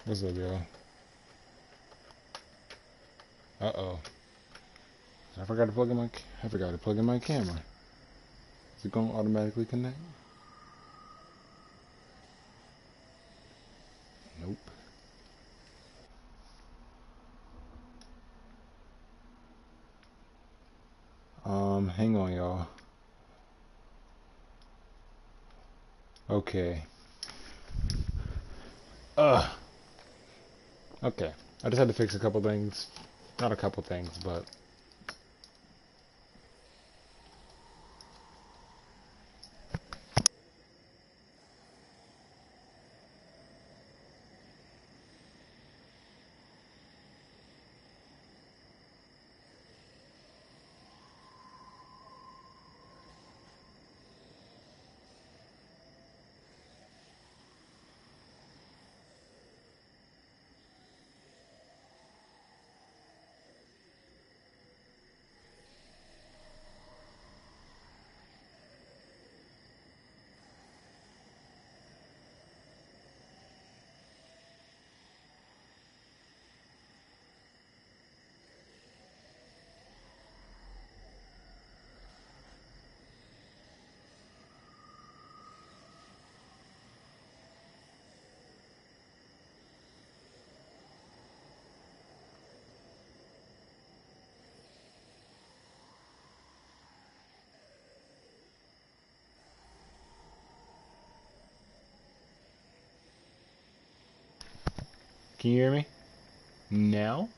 What's up, y'all? Uh-oh. I forgot to plug in my camera. Is it gonna automatically connect? Nope. Hang on, y'all. Okay. Okay. I just had to fix a couple things. Not a couple things, but can you hear me? Now?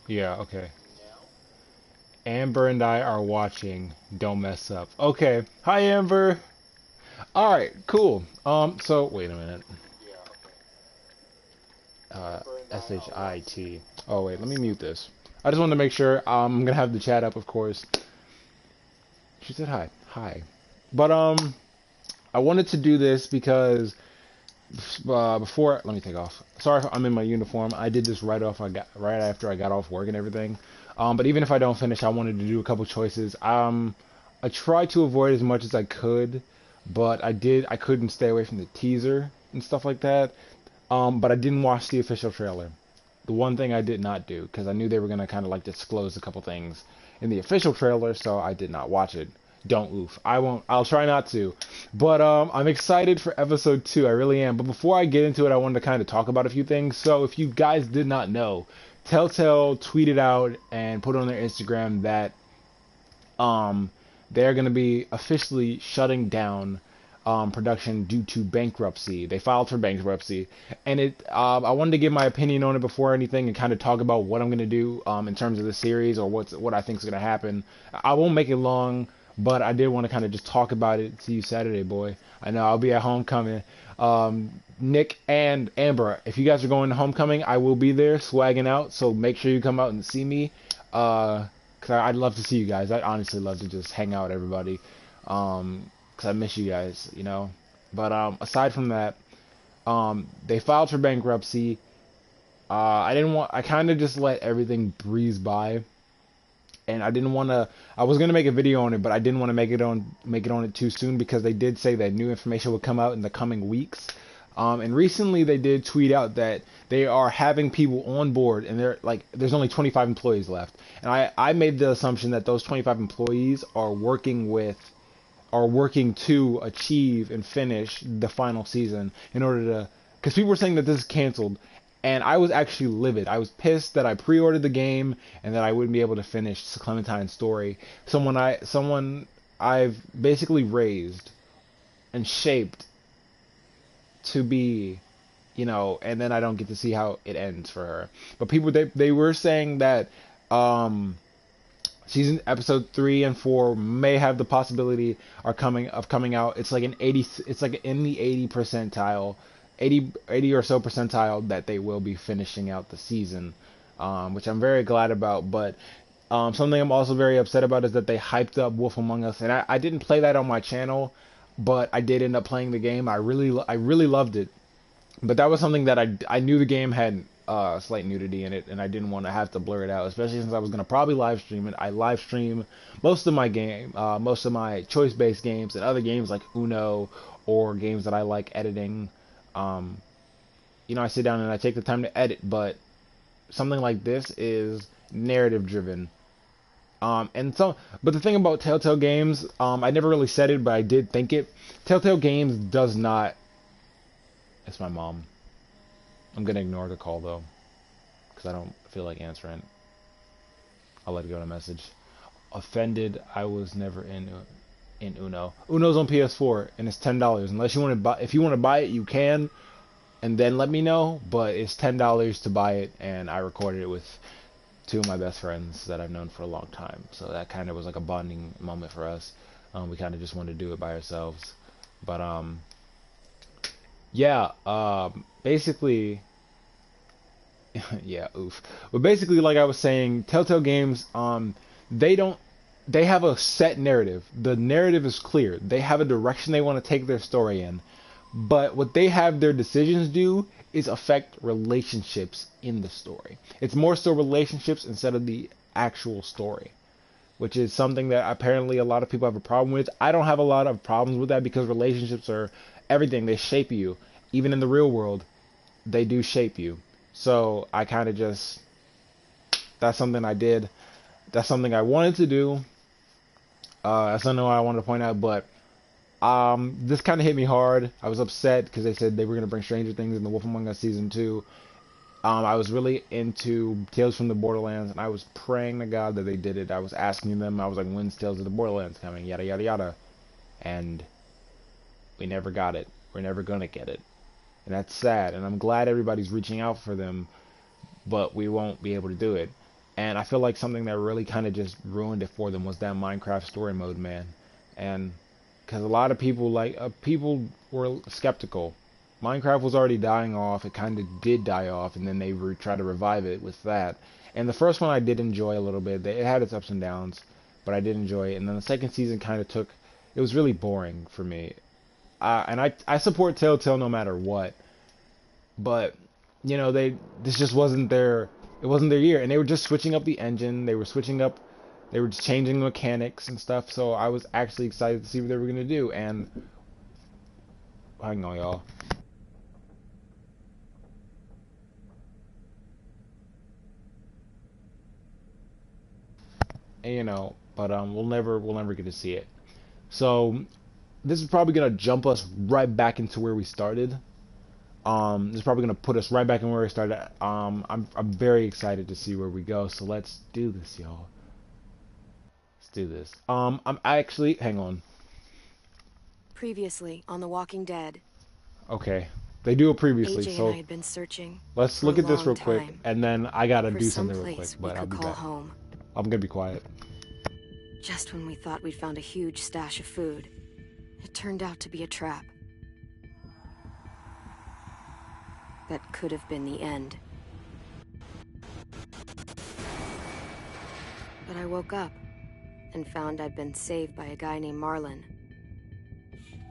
Yeah, okay. Amber and I are watching Don't Mess Up. Okay. Hi, Amber. Alright, cool. So, wait a minute. S-H-I-T. Oh, wait, let me mute this. I just wanted to make sure. I'm gonna have the chat up, of course. She said hi. Hi. But, I wanted to do this because before, let me take off. Sorry if I'm in my uniform. I did this right after I got off work and everything. But even if I don't finish, I wanted to do a couple choices. I tried to avoid as much as I could, but I couldn't stay away from the teaser and stuff like that. But I didn't watch the official trailer. The one thing I did not do, because I knew they were gonna kind of like disclose a couple things in the official trailer, so I did not watch it. Don't oof. I won't. I'll try not to. But I'm excited for episode 2. I really am. But before I get into it, I wanted to kind of talk about a few things. So if you guys did not know, Telltale tweeted out and put on their Instagram that they're going to be officially shutting down production due to bankruptcy. They filed for bankruptcy, and I wanted to give my opinion on it before anything, and kind of talk about what I'm going to do in terms of the series, or what I think is going to happen. I won't make it long, but I did want to kind of just talk about it. See you Saturday, boy. I know I'll be at homecoming. Nick and Amber, if you guys are going to homecoming, I will be there swagging out. So make sure you come out and see me. Cause I'd love to see you guys. I'd honestly love to just hang out with everybody. Cause I miss you guys, you know. But aside from that, they filed for bankruptcy. I kind of just let everything breeze by, and I didn't want to. I was gonna make a video on it, but I didn't want to make it on it too soon, because they did say that new information would come out in the coming weeks. And recently they did tweet out that they are having people on board, and there's only 25 employees left. And I made the assumption that those 25 employees are working to achieve and finish the final season in order to, because people were saying that this is canceled, and I was actually livid. I was pissed that I pre-ordered the game and that I wouldn't be able to finish Clementine's story. Someone I've basically raised and shaped to be, you know, and then I don't get to see how it ends for her. But people, they were saying that season episode 3 and 4 may have the possibility of coming out. It's like it's like in the 80 percentile, 80 or so percentile, that they will be finishing out the season, which I'm very glad about. But something I'm also very upset about is that they hyped up Wolf Among Us, and I didn't play that on my channel, but I did end up playing the game. I really loved it. But that was something that I knew the game had slight nudity in it, and I didn't want to have to blur it out, especially since I was gonna probably live stream it. I live stream most of my choice-based games, and other games like Uno or games that I like editing. Um, I sit down and I take the time to edit, but something like this is narrative driven. But the thing about Telltale Games, I never really said it, but I did think it. Telltale Games does not. It's my mom. I'm gonna ignore the call though, because I don't feel like answering. I'll let it go in a message. Offended, I was never in Uno. Uno's on PS4 and it's $10. Unless you want to buy, if you want to buy it, you can, and then let me know. But it's $10 to buy it, and I recorded it with two of my best friends that I've known for a long time. So that kind of was like a bonding moment for us. We kind of just wanted to do it by ourselves. But yeah, basically, yeah, oof. But basically, like I was saying, Telltale Games, they don't, they have a set narrative. The narrative is clear. They have a direction they want to take their story in. But what they have their decisions do is affect relationships in the story. It's more so relationships instead of the actual story, which is something that apparently a lot of people have a problem with. I don't have a lot of problems with that because relationships are everything. They shape you. Even in the real world, they do shape you. So I kind of just, that's something I did. That's something I wanted to do. That's something I wanted to point out, but this kind of hit me hard. I was upset because they said they were going to bring Stranger Things in the Wolf Among Us Season 2. I was really into Tales from the Borderlands, and I was praying to God that they did it. I was asking them, I was like, when's Tales of the Borderlands coming? Yada, yada, yada. And we never got it. We're never going to get it. And that's sad, and I'm glad everybody's reaching out for them, but we won't be able to do it. And I feel like something that really kind of just ruined it for them was that Minecraft story mode, man. And because a lot of people people were skeptical. Minecraft was already dying off. It kind of did die off, and then they tried to revive it with that. And the first one I did enjoy a little bit. It had its ups and downs, but I did enjoy it. And then the second season kind of it was really boring for me. And I support Telltale no matter what, but this just wasn't it wasn't their year, and they were just switching up the engine, they were just changing the mechanics and stuff. So I was actually excited to see what they were gonna do. And hang on, y'all. And, but we'll never get to see it. So this is probably gonna jump us right back into where we started. This is probably gonna put us right back in where we started. I'm very excited to see where we go. So let's do this, y'all. Let's do this. I'm actually, hang on. Previously on The Walking Dead. Okay, they do it previously. AJ so and I had been searching. let's look at this real quick, time. and then I gotta For do something real quick. But I'll be back. Home. I'm gonna be quiet. Just when we thought we'd found a huge stash of food, it turned out to be a trap. That could have been the end. But I woke up and found I'd been saved by a guy named Marlon,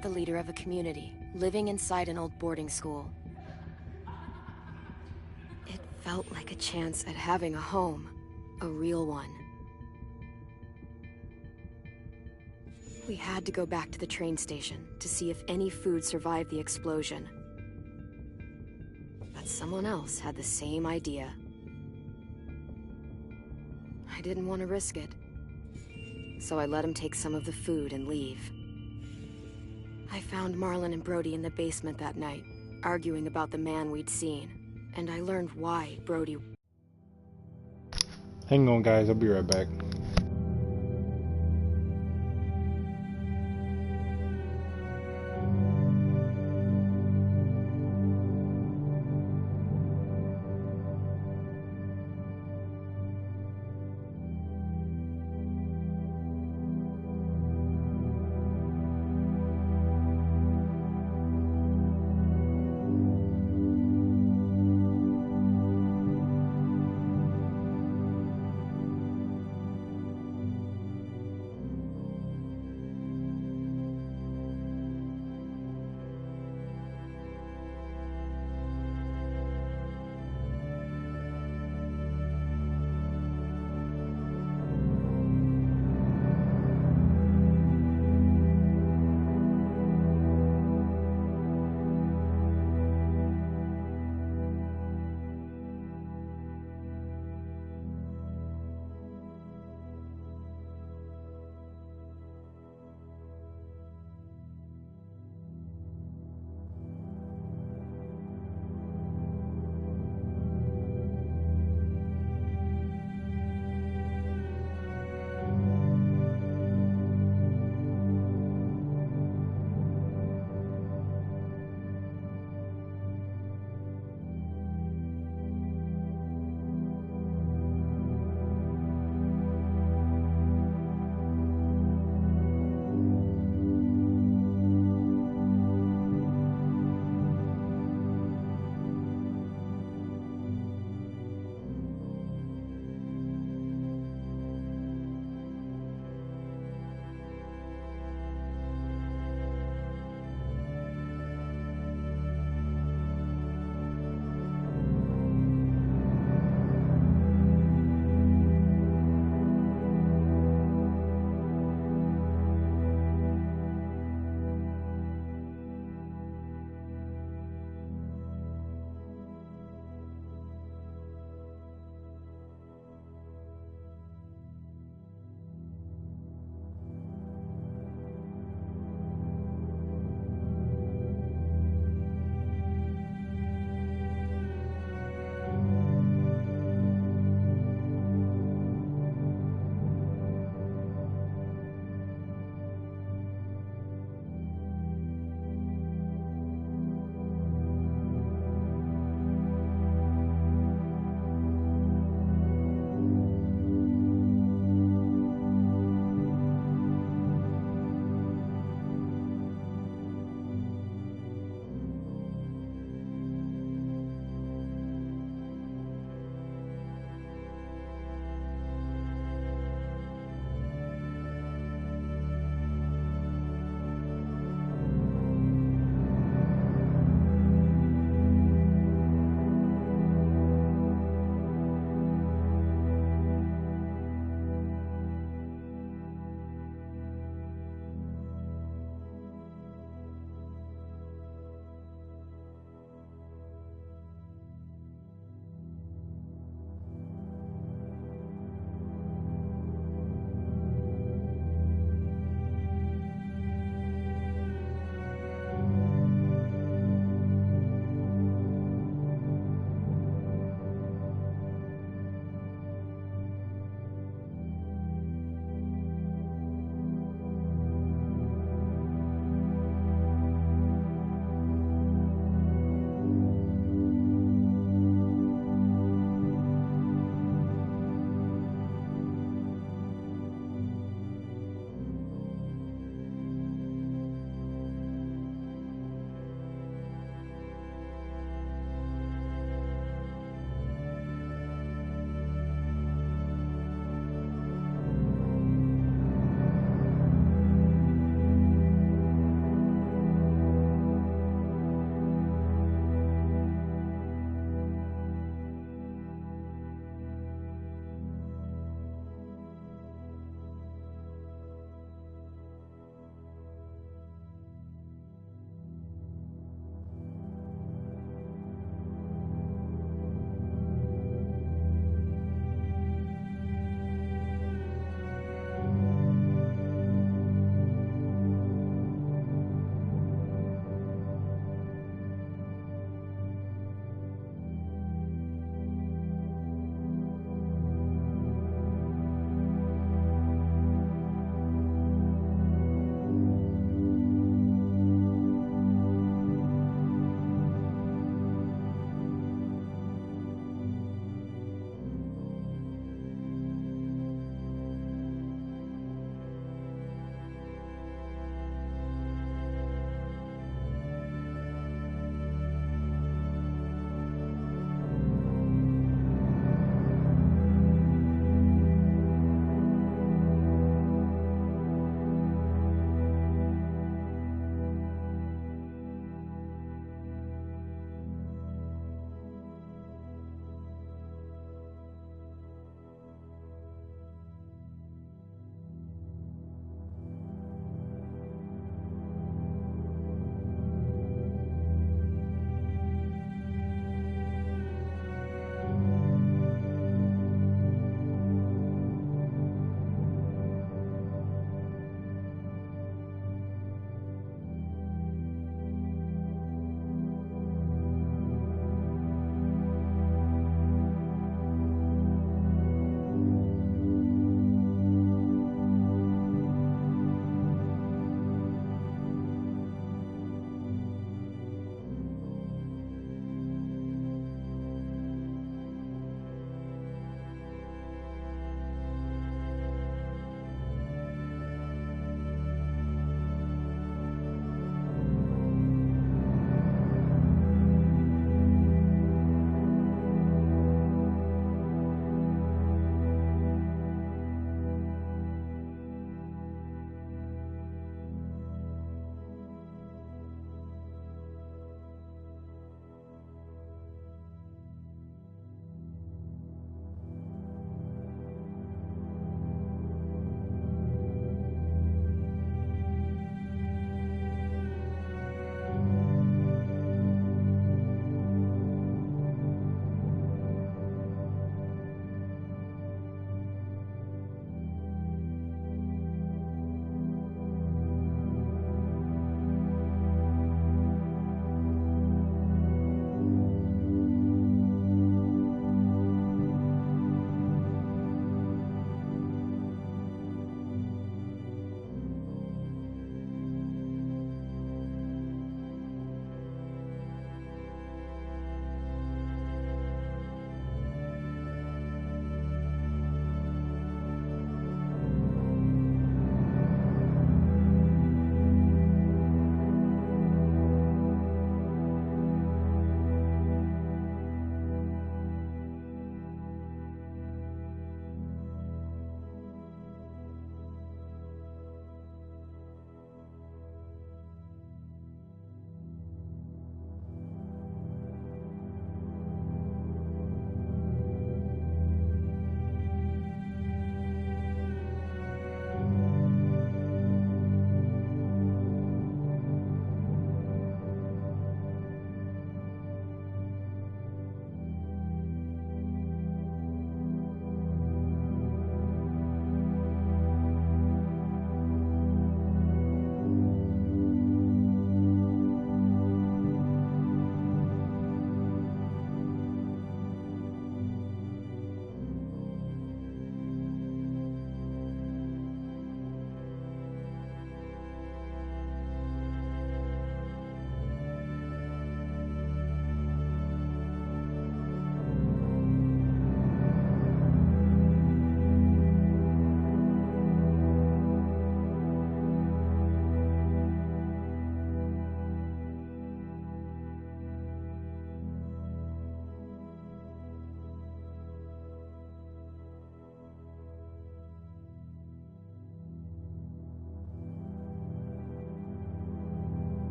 the leader of a community living inside an old boarding school. It felt like a chance at having a home, a real one. We had to go back to the train station to see if any food survived the explosion. But someone else had the same idea. I didn't want to risk it, so I let him take some of the food and leave. I found Marlon and Brody in the basement that night, arguing about the man we'd seen, and I learned why Brody... Hang on, guys. I'll be right back.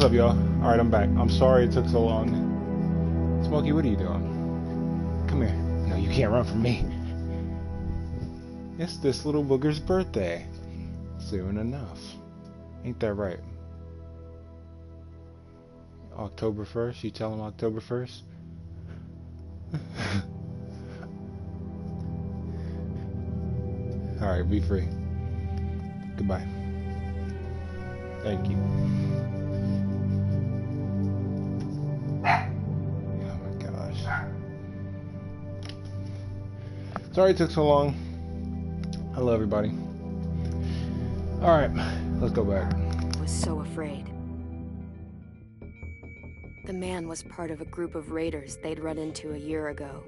up, y'all? Alright, I'm back. I'm sorry it took so long. Smokey, what are you doing? Come here. No, you can't run from me. It's this little booger's birthday. Soon enough. Ain't that right? October 1st? You tell him October 1st? Alright, be free. Goodbye. Thank you. Oh my gosh. Sorry it took so long. Hello, everybody. Alright, let's go back. I was so afraid. The man was part of a group of raiders they'd run into a year ago.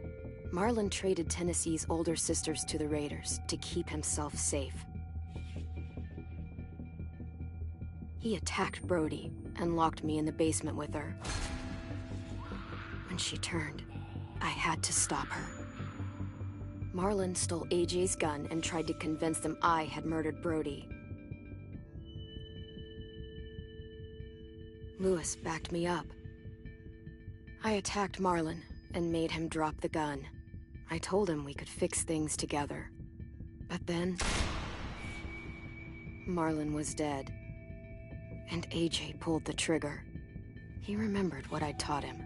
Marlon traded Tennessee's older sisters to the raiders to keep himself safe. He attacked Brody and locked me in the basement with her. When she turned, I had to stop her. Marlon stole AJ's gun and tried to convince them I had murdered Brody. Lewis backed me up. I attacked Marlon and made him drop the gun. I told him we could fix things together. But then, Marlon was dead. And AJ pulled the trigger. He remembered what I'd taught him.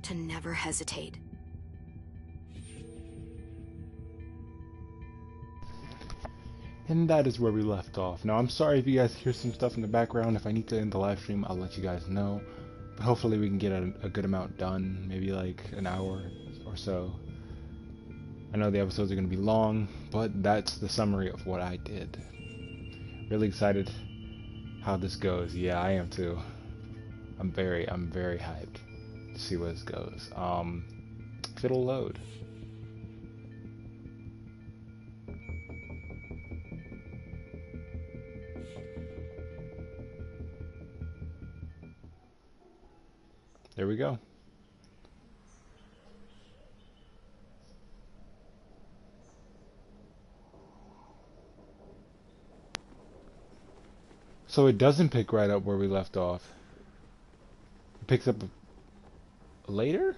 To never hesitate. And that is where we left off. Now, I'm sorry if you guys hear some stuff in the background. If I need to end the live stream, I'll let you guys know. But hopefully we can get a good amount done. Maybe like an hour or so. I know the episodes are going to be long, but that's the summary of what I did. Really excited how this goes. Yeah, I am too. I'm very hyped to see where this goes. If it'll load. There we go. So it doesn't pick right up where we left off. It picks up later?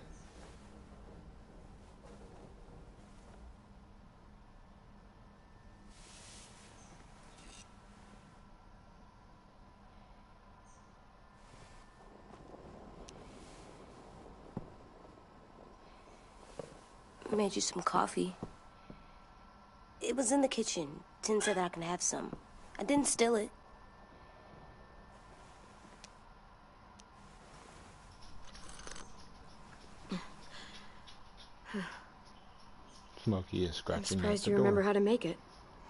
I made you some coffee. It was in the kitchen. Tin said I can have some. I didn't steal it. Smokey is scratching I'm surprised at the you door. remember how to make it.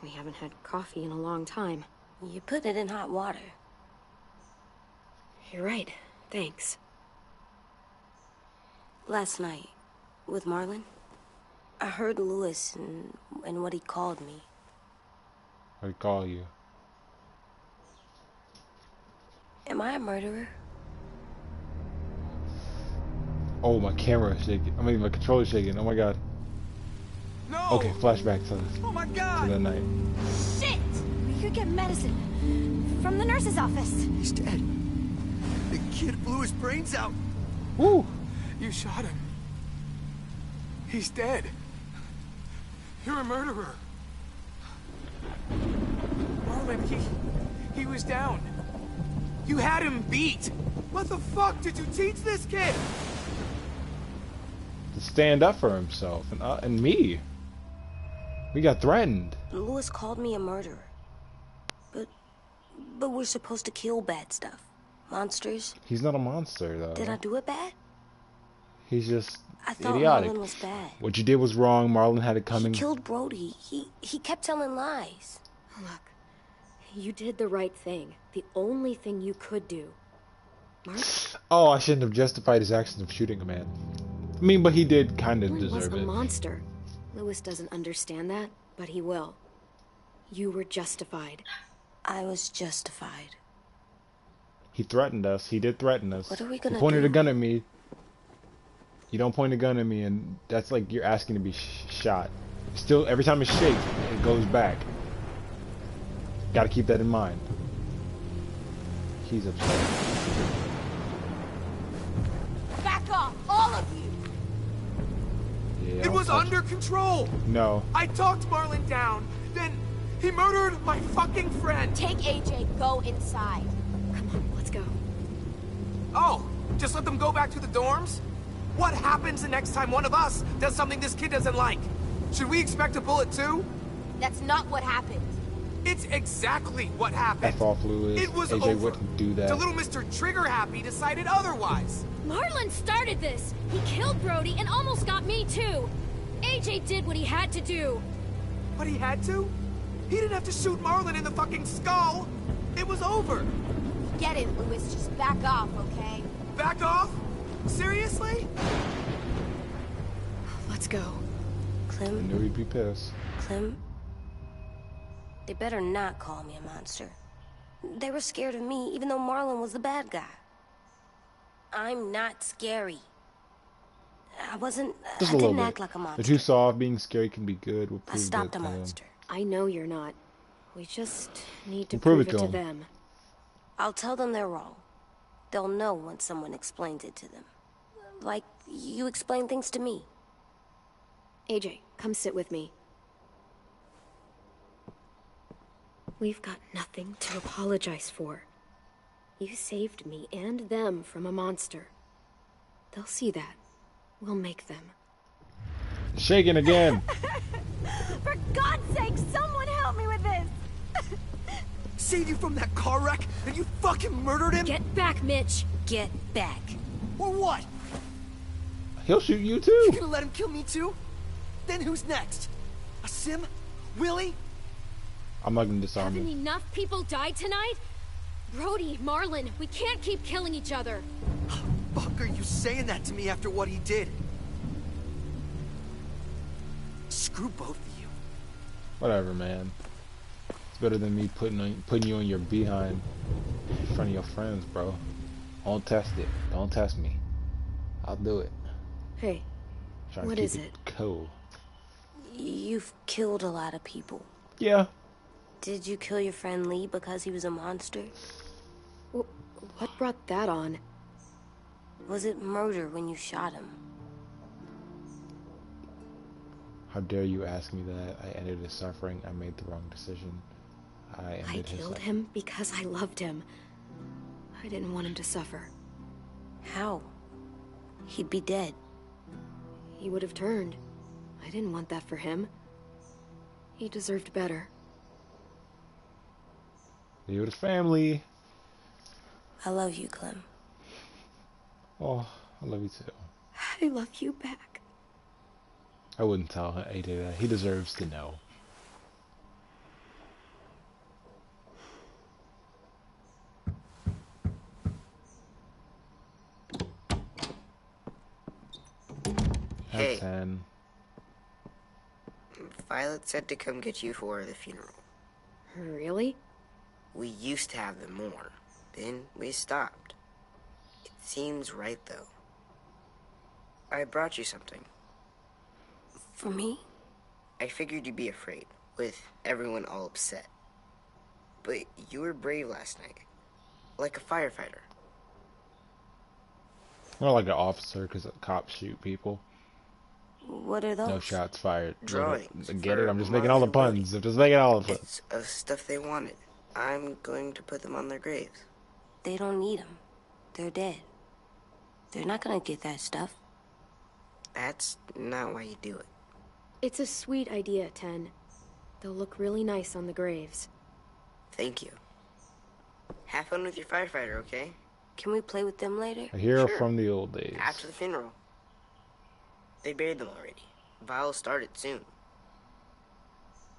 We haven't had coffee in a long time. You put it in hot water. You're right. Thanks. Last night, with Marlon, I heard Lewis and what he called me. What'd he call you? Am I a murderer? Oh, my camera is shaking. I mean, my controller's shaking. Oh my god. No! Okay, flashback to Oh my to God! the night. Shit! We could get medicine from the nurse's office. He's dead. The kid blew his brains out. Woo! You shot him. He's dead. You're a murderer. Marlon, he was down. You had him beat. What the fuck did you teach this kid? To stand up for himself and me. We got threatened. Lewis called me a murderer. But we're supposed to kill bad stuff. Monsters. He's not a monster though. Did I do it bad? He's just I thought idiotic. Marlon was bad. What you did was wrong. Marlon had it coming. He killed Brody. He kept telling lies. Look, you did the right thing. The only thing you could do. Mark? Oh, I shouldn't have justified his actions of shooting a man. I mean, but he did kind of Marlon was deserve a it. monster. Lewis doesn't understand that, but he will. You were justified. I was justified. He threatened us. He did threaten us. What are we gonna He pointed do? a gun at me. You don't point a gun at me, and that's like you're asking to be shot. Still, every time it shakes, it goes back. Gotta keep that in mind. He's upset. Back off, all of you! Yeah, It don't was touch under control. No. I talked Marlon down. Then he murdered my fucking friend. Take AJ, go inside. Come on, let's go. Oh, just let them go back to the dorms? What happens the next time one of us does something this kid doesn't like? Should we expect a bullet too? That's not what happened. It's exactly what happened. F off, Louis. It was AJ over. wouldn't do that. The little Mr. Trigger Happy decided otherwise. Marlon started this. He killed Brody and almost got me too. AJ did what he had to do. But he had to? He didn't have to shoot Marlon in the fucking skull. It was over. Get it, Louis. Just back off, okay? Back off? Seriously? Let's go. I Clem, knew he'd be pissed. Clem, they better not call me a monster. They were scared of me, even though Marlon was the bad guy. I'm not scary. I wasn't. Just I a little didn't bit. act like a They're monster. too soft. Being scary can be good. We'll I prove stopped that a to them. monster. I know you're not. We just need to We'll prove prove it it to to 'em. them. I'll tell them they're wrong. They'll know once someone explains it to them. Like you explain things to me. AJ, come sit with me. We've got nothing to apologize for. You saved me and them from a monster. They'll see that. We'll make them. Shaking again. For God's sake, someone help me with this! Saved you from that car wreck and you fucking murdered him? Get back, Mitch. Get back. Or what? He'll shoot you You too. gonna let him kill me too? Then who's next? A Sim? Willie? I'm not gonna disarm Haven't him. enough people died tonight? Brody, Marlon, we can't keep killing each other. Fuck are you saying that to me after what he did? Screw both of you. Whatever, man. It's better than me putting you on your behind in front of your friends, bro. Don't test it. Don't test me. I'll do it. Hey, Trying what to keep is it? cool. You've killed a lot of people. Yeah. Did you kill your friend Lee because he was a monster? What brought that on? Was it murder when you shot him? How dare you ask me that? I ended his suffering. I made the wrong decision. I ended I his killed suffering. him because I loved him. I didn't want him to suffer. How? He'd be dead. He would have turned. I didn't want that for him. He deserved better. He with his family. I love you, Clem. Oh, I love you too. I love you back. I wouldn't tell AJ that. He deserves to know. Hey. 10. Violet said to come get you for the funeral. Really? We used to have them more. Then we stopped. It seems right, though. I brought you something. For me? I figured you'd be afraid, with everyone all upset. But you were brave last night. Like a firefighter. More like an officer, because cops shoot people. What are those? No shots fired. Drawings Get it? for I'm just making all the Martha and puns. I'm just making all the puns. It's of stuff they wanted. I'm going to put them on their graves. They don't need them. They're dead. They're not gonna get that stuff. That's not why you do it. It's a sweet idea, 10. They'll look really nice on the graves. Thank you. Have fun with your firefighter, okay? Can we play with them later? A hero Sure. from the old days. After the funeral. They buried them already. Vile'll start it soon.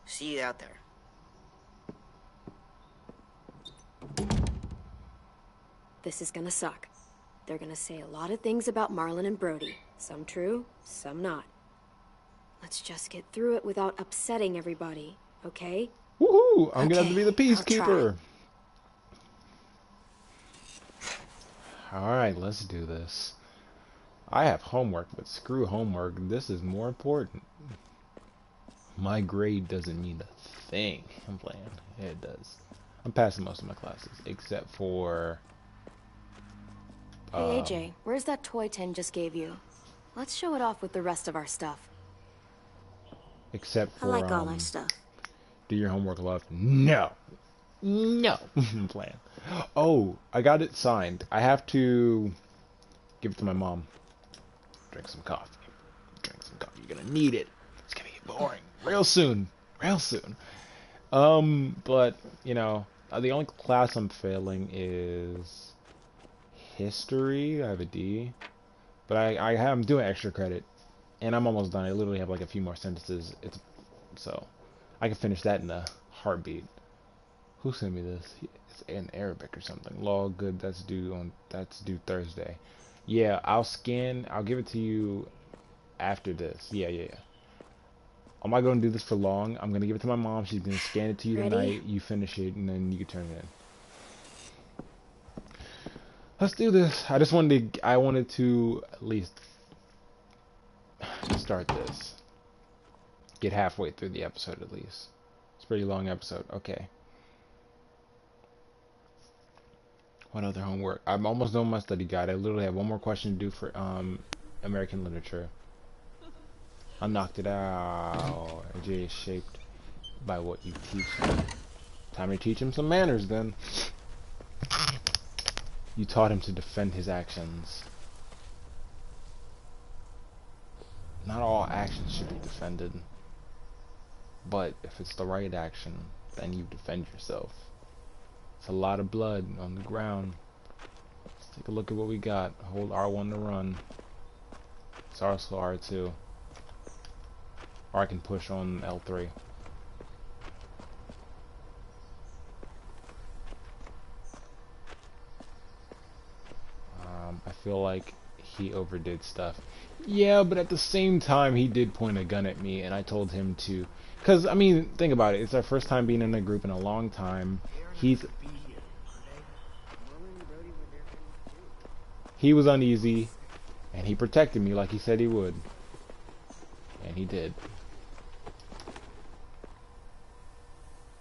See you out there. This is gonna suck. They're gonna say a lot of things about Marlon and Brody. Some true, some not. Let's just get through it without upsetting everybody, okay? Woohoo! I'm gonna have to be the Okay, I'll peacekeeper. Alright, let's do this. I have homework, but screw homework. This is more important. My grade doesn't mean a thing. I'm playing. Yeah, it does. I'm passing most of my classes, except for... Hey, AJ, where's that toy Tin just gave you? Let's show it off with the rest of our stuff. Except I for, like all that stuff. do your homework, love. No. No. I'm playing. Oh, I got it signed. I have to give it to my mom. Drink some coffee. Drink some coffee. You're gonna need it. It's gonna get boring real soon. Real soon. But, you know, the only class I'm failing is history. I have a D. But I'm doing extra credit. And I'm almost done. I literally have like a few more sentences. So I can finish that in a heartbeat. Who sent me this? It's in Arabic or something. Law good. That's due Thursday. Yeah, I'll give it to you after this. Yeah. I'm not gonna do this for long. I'm gonna give it to my mom. She's gonna scan it to you tonight. You finish it, and then you can turn it in. Let's do this. I wanted to at least start this. Get halfway through the episode at least. It's a pretty long episode. Okay. What other homework? I'm almost done with my study guide. I literally have one more question to do for American literature. I knocked it out. AJ is shaped by what you teach him. Time to teach him some manners then. You taught him to defend his actions. Not all actions should be defended. But if it's the right action, then you defend yourself. It's a lot of blood on the ground. Let's take a look at what we got. Hold R1 to run. It's also R2. Or I can push on L3. I feel like he overdid stuff. Yeah, but at the same time, he did point a gun at me, and I told him to... Because, I mean, think about it. It's our first time being in a group in a long time. He was uneasy, and he protected me like he said he would. And he did.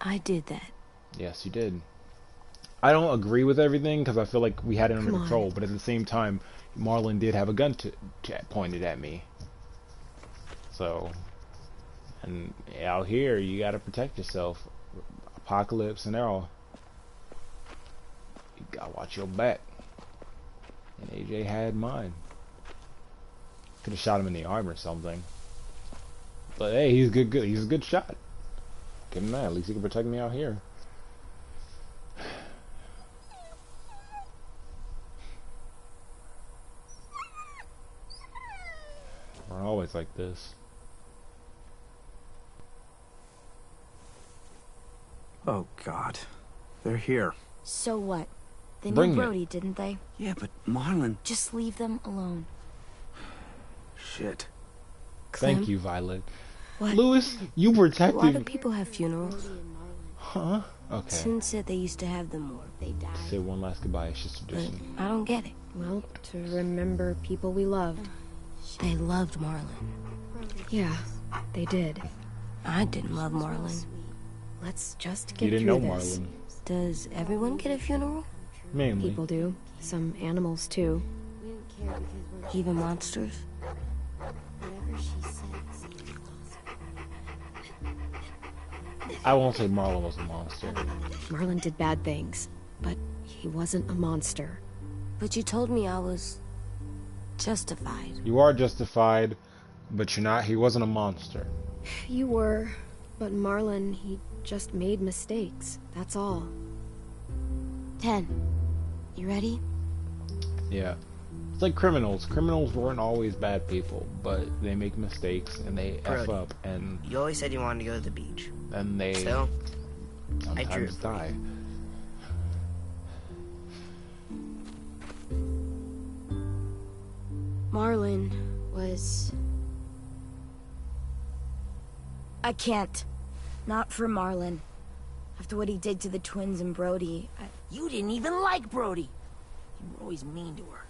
I did that. Yes, you did. I don't agree with everything because I feel like we had it under control, but at the same time, Marlon did have a gun pointed at me. So, and out here, you gotta protect yourself. Apocalypse and all. You gotta watch your back. And AJ had mine. Could have shot him in the arm or something. But hey, he's good. He's a good shot. Give him that. At least he can protect me out here. We're always like this. Oh God, they're here. So what? They Bring knew it. Brody, didn't they? Yeah, but Marlon... Just leave them alone. Shit. Thank you, Violet. What? Lewis, you Why do protected. people have funerals? Huh? Okay. Tin said they used to have them more. They died. Say one last goodbye. It's just But tradition. I don't get it. Well, to remember people we loved. They loved Marlon. Yeah, they did. I didn't love Marlon. Let's just You get didn't through know this. Marlon. Does everyone get a funeral? Mainly. People do. Some animals, too. Even monsters? I won't say Marlon was a monster. Marlon did bad things, but he wasn't a monster. But you told me I was justified. You are justified, but you're not. He wasn't a monster. You were, but Marlon, he just made mistakes. That's all. 10. You ready? Yeah. It's like criminals. Criminals weren't always bad people, but they make mistakes and they F Brody, up and You always said you wanted to go to the beach. then they So, I drew sometimes it for you. die. Marlon was... I can't. Not for Marlon. After what he did to the twins and Brody, You didn't even like Brody. You were always mean to her.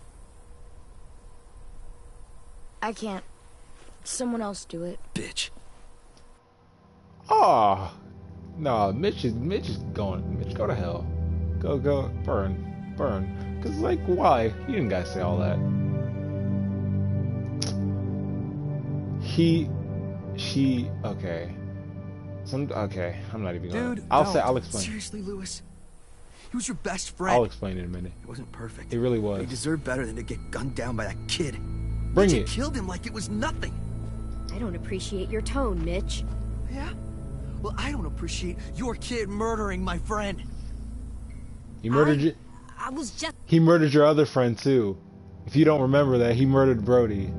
I can't. Someone else do it. Bitch. Ah, No, Mitch is going. Mitch, go to hell. Go, burn. Cause like, why? You didn't gotta say all that. Okay. Okay. I'm not even going. Dude, I'll explain. Seriously, Lewis. He was your best friend. I'll explain in a minute. He wasn't perfect. It really was. But he deserved better than to get gunned down by that kid. Bring AJ it. killed him like it was nothing. I don't appreciate your tone, Mitch. Yeah? Well, I don't appreciate your kid murdering my friend. He murdered you. I was just... He murdered your other friend too. If you don't remember that, he murdered Brody.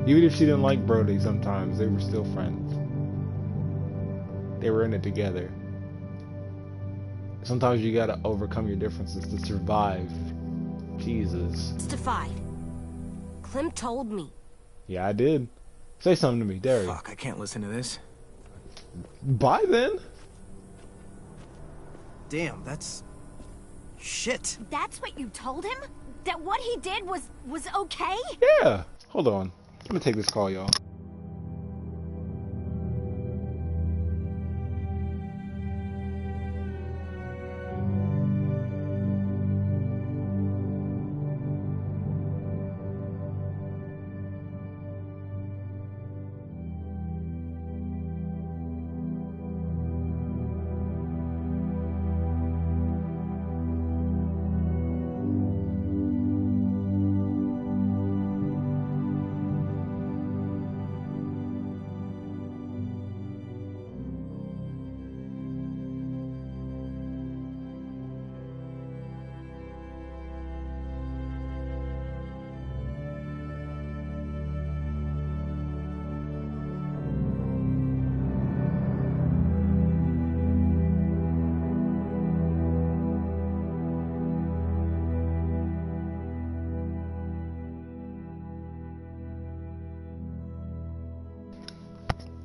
Even if she didn't like Brody sometimes, they were still friends. They were in it together. Sometimes you gotta overcome your differences to survive. Jesus. Justified. Clem told me. Yeah, I did. Say something to me, Derry. Fuck, I can't listen to this. Bye then. Damn, that's... shit. That's what you told him? That what he did was okay? Yeah. Hold on. I'm gonna take this call, y'all.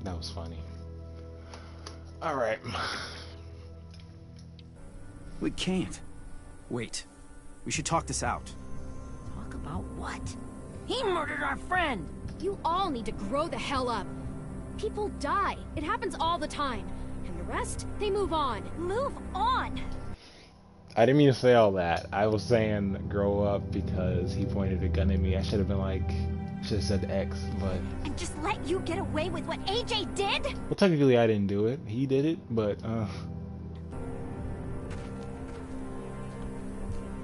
That was funny. Alright. We can't. Wait. We should talk this out. Talk about what? He murdered our friend! You all need to grow the hell up. People die. It happens all the time. And the rest, they move on. Move on! I didn't mean to say all that. I was saying grow up because he pointed a gun at me. I should have been like, should have said X, but... And just let you get away with what AJ did? Well, technically I didn't do it. He did it, but,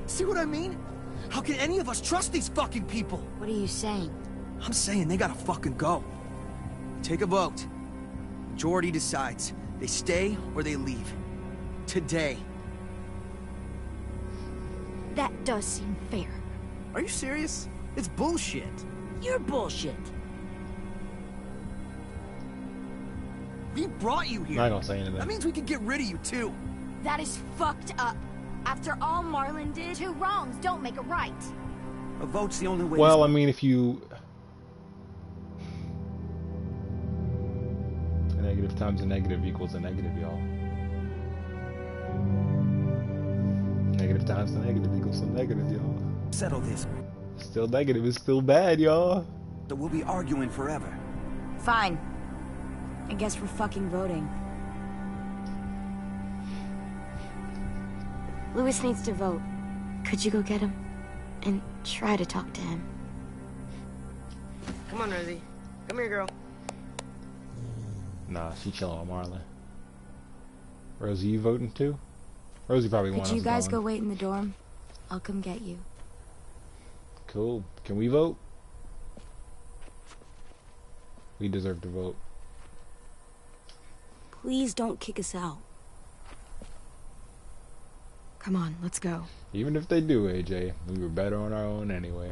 See what I mean? How can any of us trust these fucking people? What are you saying? I'm saying they gotta fucking go. Take a vote. Majority decides. They stay or they leave. Today. That does seem fair. Are you serious? It's bullshit. You're bullshit. We brought you I'm here. not gonna say anything. That means we can get rid of you too. That is fucked up. After all Marlon did, two wrongs don't make a right. A vote's the only way. Well, I mean, if you... A negative times a negative equals a negative, y'all. Negative times a negative equals a negative, y'all. Settle this. Still negative is still bad, y'all. That we'll be arguing forever. Fine. I guess we're fucking voting. Lewis needs to vote. Could you go get him? And try to talk to him. Come on, Rosie. Come here, girl. Nah, she chilling with Marlon. Rosie, you voting too? Rosie probably wants us Could you guys going. go wait in the dorm? I'll come get you. Cool. Can we vote? We deserve to vote. Please don't kick us out. Come on, let's go. Even if they do, AJ, we were better on our own anyway.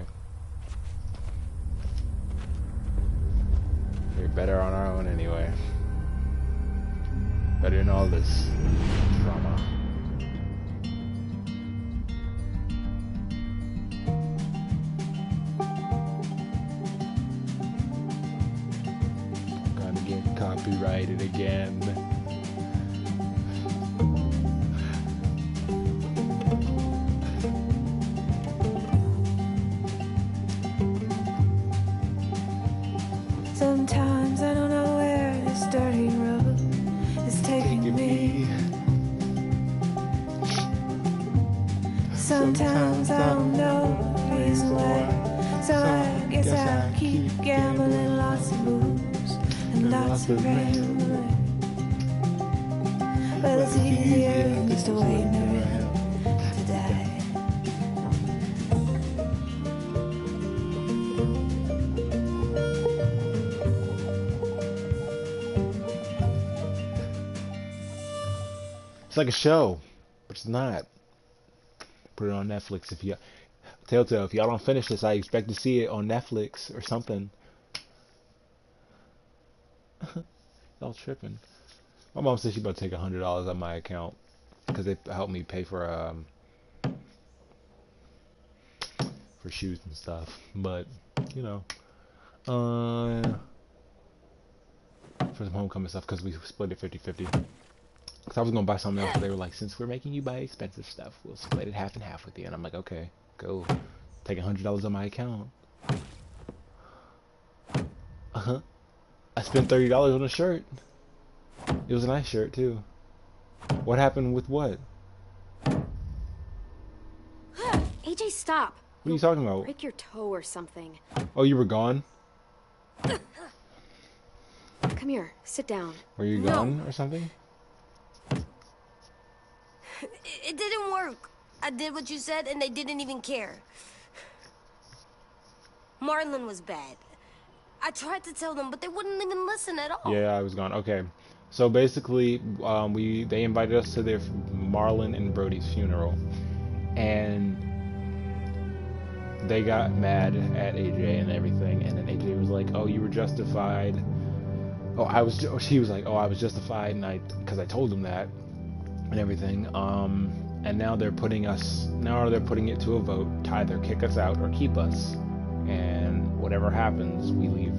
We're better on our own anyway. Better than all this drama. Gonna get copyrighted again. Sometimes I don't know where this dirty road is taking me. Sometimes I don't know the reason why. So I guess I keep gambling lots of booze and lots of rambling. But it's easier than just waiting around to die. It's like a show, but it's not. Put it on Netflix if you Telltale. If y'all don't finish this, I expect to see it on Netflix or something. Y'all tripping. My mom said she about to take $100 out of my account because they helped me pay for shoes and stuff. But you know, for some homecoming stuff because we split it 50-50. Because I was gonna buy something else, but they were like, since we're making you buy expensive stuff, we'll split it half and half with you. And I'm like, okay, go. Take $100 on my account. I spent $30 on a shirt. It was a nice shirt too. What happened with what? AJ, stop. What are you talking about? Break your toe or something. Oh, you were gone? Come here, sit down. Were you gone or something? It didn't work. I did what you said and they didn't even care. Marlon was bad. I tried to tell them, but they wouldn't even listen at all. Yeah, I was gone. Okay. So basically, they invited us to their Marlon and Brody's funeral. And they got mad at AJ and everything. And then AJ was like, oh, you were justified. She was like, oh, I was justified. And because I told them that. And everything, and now they're putting it to a vote to either kick us out or keep us, and whatever happens, we leave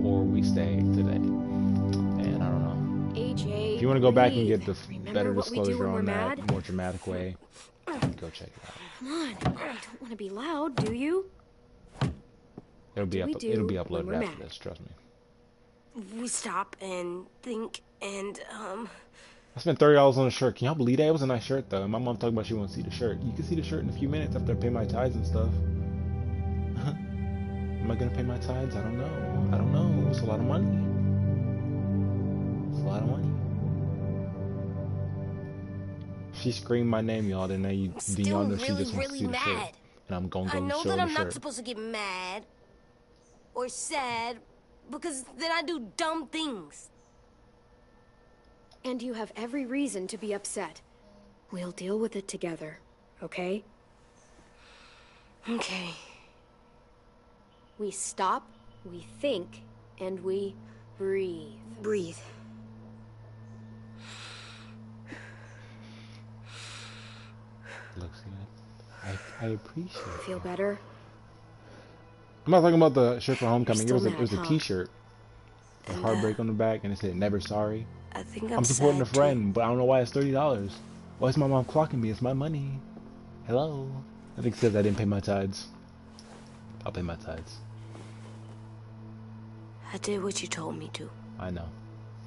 or we stay today. And I don't know. AJ, if you want to go back and get the better what we do disclosure when we're on that, mad? more dramatic way, go check it out. Come on, I don't want to be loud, do you? It'll be uploaded we're after mad? this, trust me. We stop and think and, I spent $30 on a shirt. Can y'all believe that? It was a nice shirt though. My mom talking about she wants to see the shirt. You can see the shirt in a few minutes after I pay my tithes and stuff. Am I gonna pay my tithes? I don't know. It's a lot of money. She screamed my name, y'all. Then y'all know she just wants to see the shirt. And I'm gonna go I know show that the I'm shirt. not supposed to get mad or sad because then I do dumb things. And you have every reason to be upset. We'll deal with it together, okay? Okay. We stop, we think, and we breathe. Breathe. Looks good. I appreciate it. Feel better? I'm not talking about the shirt for homecoming. You're It still was mad, a huh? t-shirt. The heartbreak on the back, and it said "Never sorry." I think I'm supporting a sad, friend, but I don't know why it's $30. Why is my mom clocking me? It's my money. Hello. I think it says I didn't pay my tithes. I'll pay my tithes. I did what you told me to. I know.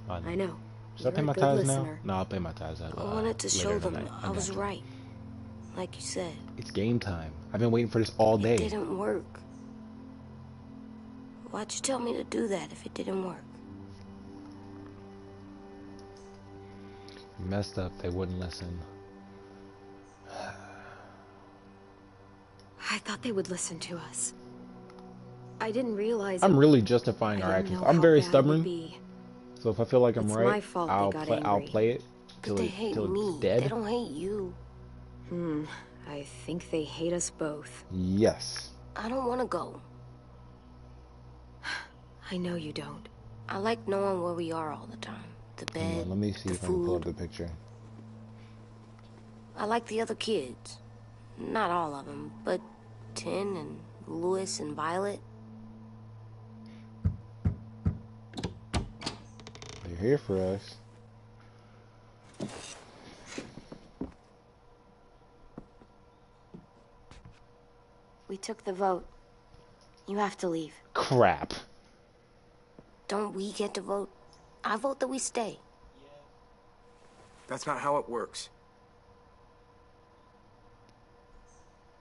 I know. Should I pay You're a my good tithes listener. now? No, I'll pay my tithes. I wanted to show them I was got you. right. Like you said. It's game time. I've been waiting for this all day. It didn't work. Why'd you tell me to do that if it didn't work? You messed up. They wouldn't listen. I thought they would listen to us. I didn't realize I'm really justifying our actions. I'm very stubborn. So if I feel like I'm It's right, my fault they got I'll angry. play it But till they hate me. it's dead. They don't hate you. I think they hate us both. Yes. I don't want to go. I know you don't. I like knowing where we are all the time. The Hang on, bed, let me see the if I can pull up food. the picture. I like the other kids. Not all of them, but Tin and Louis and Violet. You're here for us. We took the vote. You have to leave. Crap. Don't we get to vote? I vote that we stay. That's not how it works.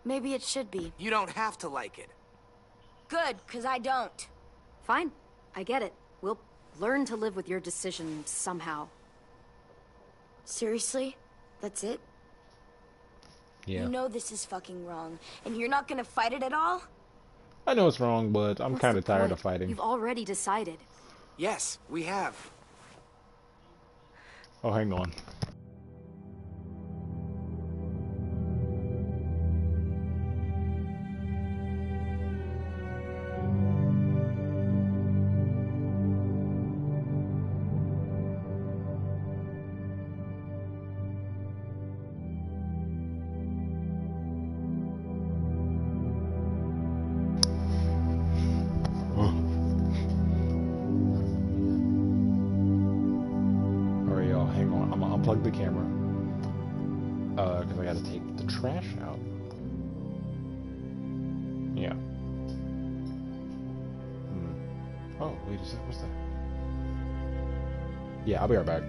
Maybe it should be. You don't have to like it. Good, because I don't. Fine. I get it. We'll learn to live with your decision somehow. Seriously? That's it? Yeah. You know this is fucking wrong, and you're not gonna fight it at all? I know it's wrong, but I'm kind of tired of fighting. You've already decided. Yes, we have. Oh, hang on. Alright, y'all, hang on. I'm gonna unplug the camera. Because I gotta take the trash out. Yeah. Oh, wait a second. What's that? Yeah, I'll be right back.